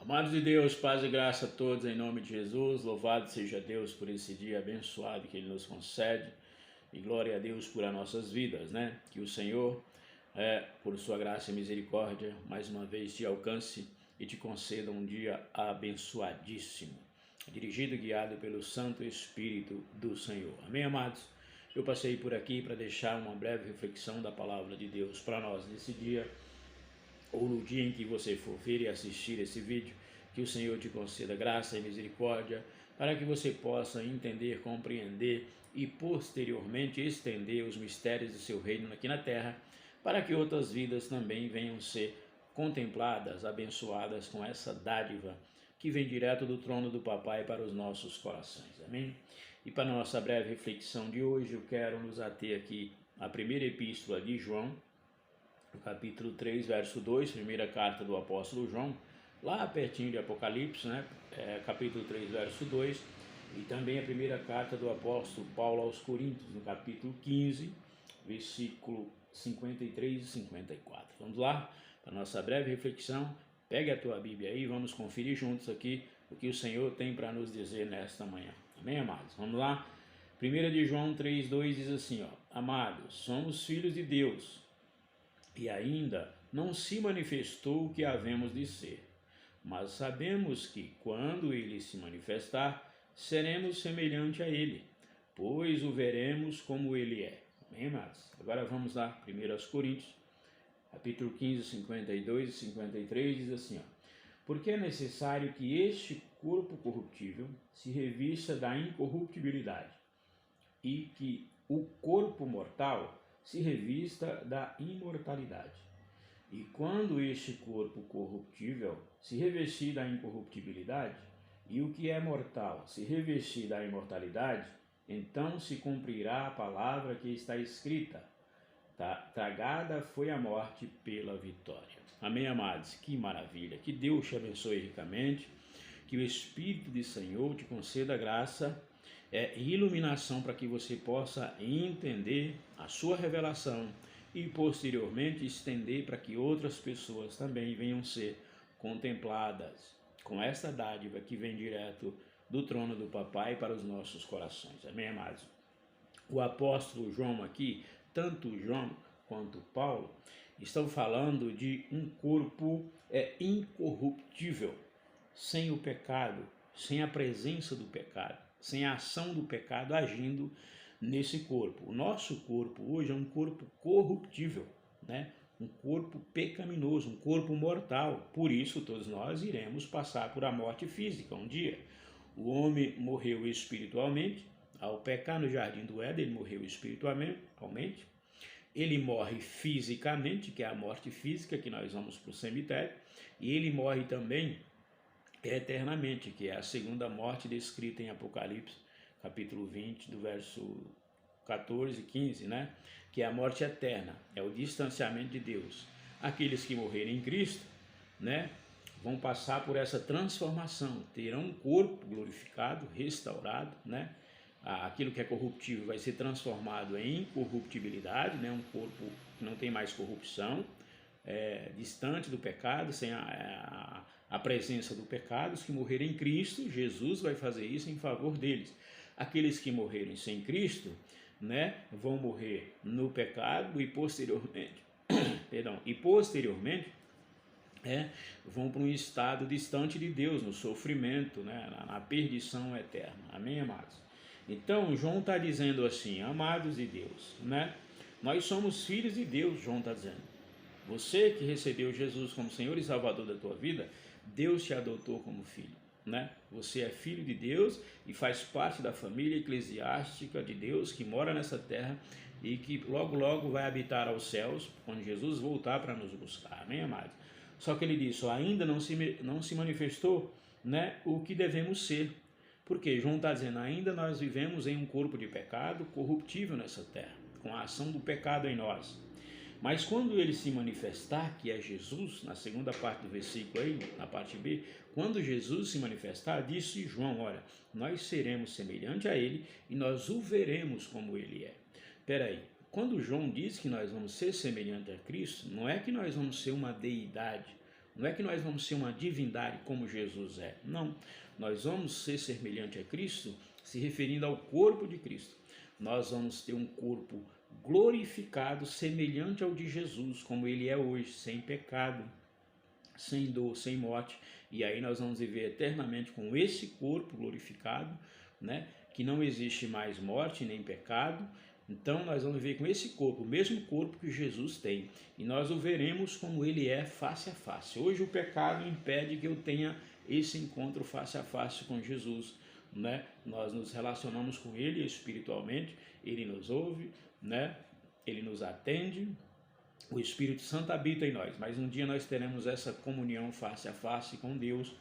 Amados de Deus, paz e graça a todos em nome de Jesus. Louvado seja Deus por esse dia abençoado que Ele nos concede. E glória a Deus por as nossas vidas, né? Que o Senhor, por sua graça e misericórdia, mais uma vez te alcance e te conceda um dia abençoadíssimo, dirigido e guiado pelo Santo Espírito do Senhor. Amém, amados? Eu passei por aqui para deixar uma breve reflexão da palavra de Deus para nós nesse dia, ou no dia em que você for ver e assistir esse vídeo, que o Senhor te conceda graça e misericórdia, para que você possa entender, compreender e posteriormente estender os mistérios do seu reino aqui na terra, para que outras vidas também venham ser contempladas, abençoadas com essa dádiva que vem direto do trono do Papai para os nossos corações. Amém? E para nossa breve reflexão de hoje, eu quero nos ater aqui à primeira epístola de João, capítulo 3, verso 2, primeira carta do apóstolo João, lá pertinho de Apocalipse, né? Capítulo 3, verso 2, e também a primeira carta do apóstolo Paulo aos Coríntios, no capítulo 15, versículo 53 e 54. Vamos lá, para a nossa breve reflexão. Pegue a tua Bíblia aí, vamos conferir juntos aqui o que o Senhor tem para nos dizer nesta manhã. Amém, amados? Vamos lá? 1 de João 3, 2 diz assim, Amados, somos filhos de Deus, e ainda não se manifestou o que havemos de ser. Mas sabemos que, quando ele se manifestar, seremos semelhante a ele, pois o veremos como ele é. Amém, amados? Agora vamos lá, 1 Coríntios, capítulo 15, 52 e 53, diz assim, Porque é necessário que este corpo corruptível se revista da incorruptibilidade, e que o corpo mortal se revista da imortalidade. E quando este corpo corruptível se revestir da incorruptibilidade, e o que é mortal se revestir da imortalidade, então se cumprirá a palavra que está escrita: tragada foi a morte pela vitória. Amém, amados? Que maravilha! Que Deus te abençoe ricamente, que o Espírito do Senhor te conceda graça e iluminação para que você possa entender a sua revelação e posteriormente estender para que outras pessoas também venham ser contempladas com essa dádiva que vem direto do trono do Papai para os nossos corações. Amém, amados? O apóstolo João aqui, tanto João quanto Paulo, estão falando de um corpo incorruptível, sem o pecado, sem a presença do pecado, sem a ação do pecado agindo nesse corpo. O nosso corpo hoje é um corpo corruptível, né? Um corpo pecaminoso, um corpo mortal. Por isso todos nós iremos passar por a morte física um dia. O homem morreu espiritualmente, ao pecar no jardim do Éden, ele morreu espiritualmente. Ele morre fisicamente, que é a morte física, que nós vamos para o cemitério, e ele morre também eternamente, que é a segunda morte descrita em Apocalipse, capítulo 20, do verso 14 e 15, né? Que é a morte eterna, é o distanciamento de Deus. Aqueles que morrerem em Cristo, né, vão passar por essa transformação, terão um corpo glorificado, restaurado, né? Aquilo que é corruptível vai ser transformado em incorruptibilidade, né? Um corpo que não tem mais corrupção, distante do pecado, sem a presença do pecado. Os que morrerem em Cristo, Jesus vai fazer isso em favor deles. Aqueles que morrerem sem Cristo, né, vão morrer no pecado e posteriormente, vão para um estado distante de Deus, no sofrimento, né, na perdição eterna. Amém, amados? Então, João está dizendo assim, amados de Deus, né? Nós somos filhos de Deus, João está dizendo. Você que recebeu Jesus como Senhor e Salvador da tua vida, Deus te adotou como filho, né? Você é filho de Deus e faz parte da família eclesiástica de Deus que mora nessa terra e que logo, logo vai habitar aos céus quando Jesus voltar para nos buscar. Amém, amados? Só que ele disse, ainda não se manifestou, né, o que devemos ser. Porque João está dizendo, ainda nós vivemos em um corpo de pecado corruptível nessa terra, com a ação do pecado em nós. Mas quando ele se manifestar, que é Jesus, na segunda parte do versículo aí, na parte B, quando Jesus se manifestar, disse João, olha, nós seremos semelhante a ele e nós o veremos como ele é. Espera aí, quando João diz que nós vamos ser semelhante a Cristo, não é que nós vamos ser uma deidade, Não é que nós vamos ser uma divindade como Jesus é. Não. Nós vamos ser semelhante a Cristo, se referindo ao corpo de Cristo. Nós vamos ter um corpo glorificado, semelhante ao de Jesus, como ele é hoje, sem pecado, sem dor, sem morte. E aí nós vamos viver eternamente com esse corpo glorificado, né? Que não existe mais morte nem pecado. Então nós vamos viver com esse corpo, o mesmo corpo que Jesus tem, e nós o veremos como ele é face a face. Hoje o pecado impede que eu tenha esse encontro face a face com Jesus, né? Nós nos relacionamos com ele espiritualmente, ele nos ouve, né? Ele nos atende, o Espírito Santo habita em nós, mas um dia nós teremos essa comunhão face a face com Deus,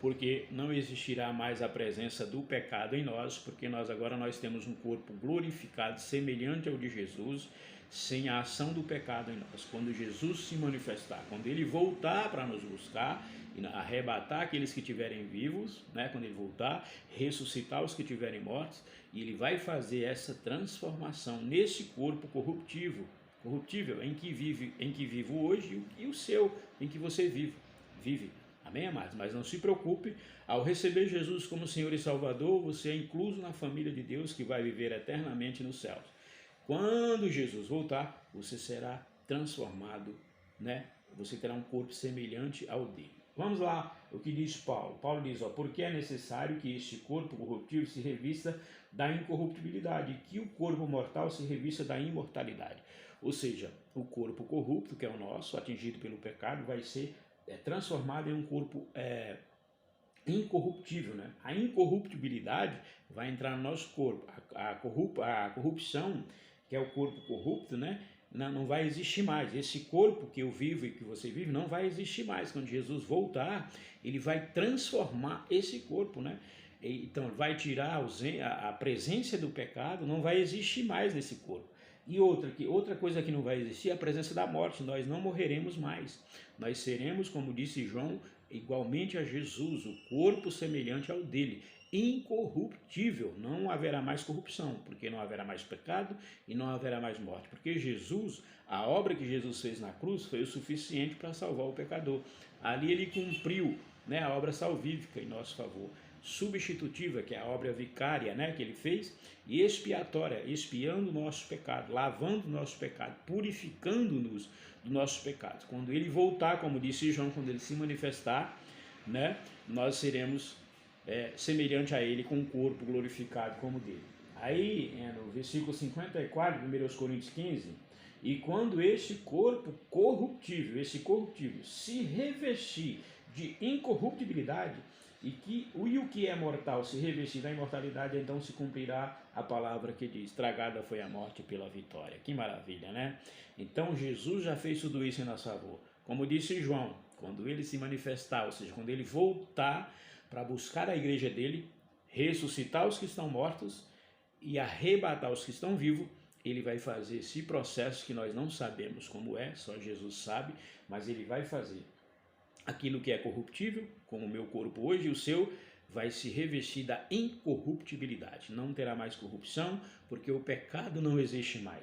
porque não existirá mais a presença do pecado em nós, porque agora nós temos um corpo glorificado, semelhante ao de Jesus, sem a ação do pecado em nós. Quando Jesus se manifestar, quando ele voltar para nos buscar e arrebatar aqueles que estiverem vivos, né? Quando ele voltar, ressuscitar os que estiverem mortos, e ele vai fazer essa transformação nesse corpo corruptível em que vivo hoje, e o seu, em que você vive. Amém, amados? Mas não se preocupe, ao receber Jesus como Senhor e Salvador, você é incluso na família de Deus que vai viver eternamente nos céus. Quando Jesus voltar, você será transformado, né? Você terá um corpo semelhante ao dele. Vamos lá, o que diz Paulo. Paulo diz, porque é necessário que este corpo corruptível se revista da incorruptibilidade, e que o corpo mortal se revista da imortalidade. Ou seja, o corpo corrupto, que é o nosso, atingido pelo pecado, vai ser transformado em um corpo incorruptível, né? A incorruptibilidade vai entrar no nosso corpo. A corrupção, que é o corpo corrupto, né? Não vai existir mais. Esse corpo que eu vivo e que você vive não vai existir mais. Quando Jesus voltar, ele vai transformar esse corpo, né? Então, vai tirar a presença do pecado, não vai existir mais nesse corpo. E outra coisa que não vai existir é a presença da morte. Nós não morreremos mais. Nós seremos, como disse João, igualmente a Jesus, o corpo semelhante ao dele, incorruptível. Não haverá mais corrupção, porque não haverá mais pecado e não haverá mais morte. Porque Jesus, a obra que Jesus fez na cruz foi o suficiente para salvar o pecador. Ali ele cumpriu, né, a obra salvífica em nosso favor. Substitutiva, que é a obra vicária, né, que ele fez, e expiatória, expiando o nosso pecado, lavando o nosso pecado, purificando-nos do nosso pecado. Quando ele voltar, como disse João, quando ele se manifestar, né, nós seremos semelhante a ele, com um corpo glorificado como dele. Aí, no versículo 54, 1 Coríntios 15, e quando esse corpo corruptível se revestir de incorruptibilidade, e o que é mortal se revestir da imortalidade, então se cumprirá a palavra que diz, tragada foi a morte pela vitória. Que maravilha, né? Então Jesus já fez tudo isso em nosso favor. Como disse João, quando ele se manifestar, ou seja, quando ele voltar para buscar a igreja dele, ressuscitar os que estão mortos e arrebatar os que estão vivos, ele vai fazer esse processo que nós não sabemos como é, só Jesus sabe, mas ele vai fazer. Aquilo que é corruptível, como o meu corpo hoje, o seu vai se revestir da incorruptibilidade. Não terá mais corrupção, porque o pecado não existe mais.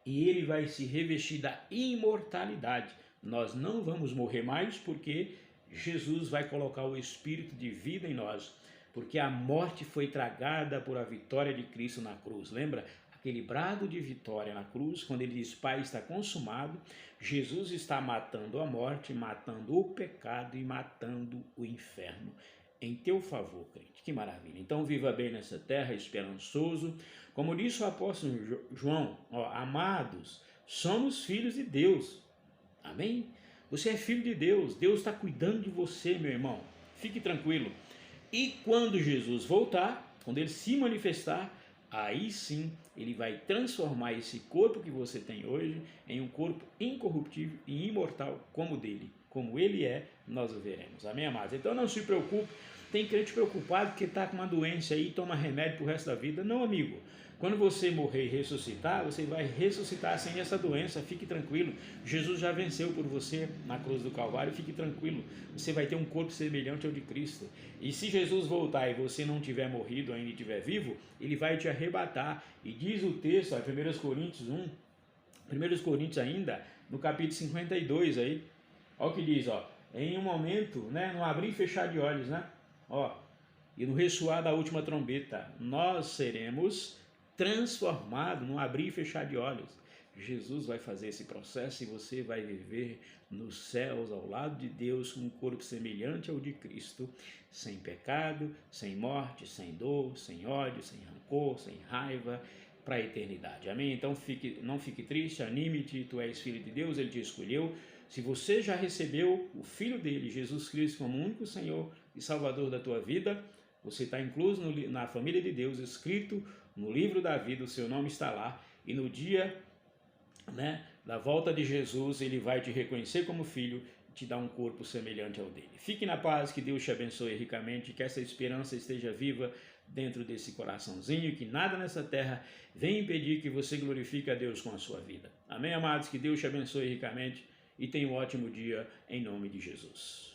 E ele vai se revestir da imortalidade. Nós não vamos morrer mais, porque Jesus vai colocar o espírito de vida em nós. Porque a morte foi tragada por a vitória de Cristo na cruz. Lembra? Aquele brado de vitória na cruz, quando ele diz, Pai, está consumado, Jesus está matando a morte, matando o pecado e matando o inferno em teu favor, crente. Que maravilha. Então, viva bem nessa terra, esperançoso. Como disse o apóstolo João, amados, somos filhos de Deus. Amém? Você é filho de Deus. Deus está cuidando de você, meu irmão. Fique tranquilo. E quando Jesus voltar, quando ele se manifestar, aí sim ele vai transformar esse corpo que você tem hoje em um corpo incorruptível e imortal como o dele. Como ele é, nós o veremos. Amém, amados? Então não se preocupe. Tem crente preocupado que está com uma doença aí e toma remédio para o resto da vida. Não, amigo. Quando você morrer e ressuscitar, você vai ressuscitar sem essa doença. Fique tranquilo. Jesus já venceu por você na cruz do Calvário. Fique tranquilo. Você vai ter um corpo semelhante ao de Cristo. E se Jesus voltar e você não tiver morrido ainda e estiver vivo, ele vai te arrebatar. E diz o texto, 1 Coríntios 1 Coríntios ainda, no capítulo 52 aí, olha o que diz, em um momento, né, no abrir e fechar de olhos, né? Ó, e no ressoar da última trombeta, nós seremos transformados no abrir e fechar de olhos. Jesus vai fazer esse processo e você vai viver nos céus ao lado de Deus com um corpo semelhante ao de Cristo, sem pecado, sem morte, sem dor, sem ódio, sem rancor, sem raiva, para a eternidade. Amém? Então não fique triste, anime-te, tu és filho de Deus, Ele te escolheu. Se você já recebeu o Filho dele, Jesus Cristo, como único Senhor e Salvador da tua vida, você está incluso na família de Deus, escrito no livro da vida, o seu nome está lá, e no dia, né, da volta de Jesus, Ele vai te reconhecer como filho e te dar um corpo semelhante ao dele. Fique na paz, que Deus te abençoe ricamente, que essa esperança esteja viva dentro desse coraçãozinho, que nada nessa terra venha impedir que você glorifique a Deus com a sua vida. Amém, amados? Que Deus te abençoe ricamente e tenha um ótimo dia em nome de Jesus.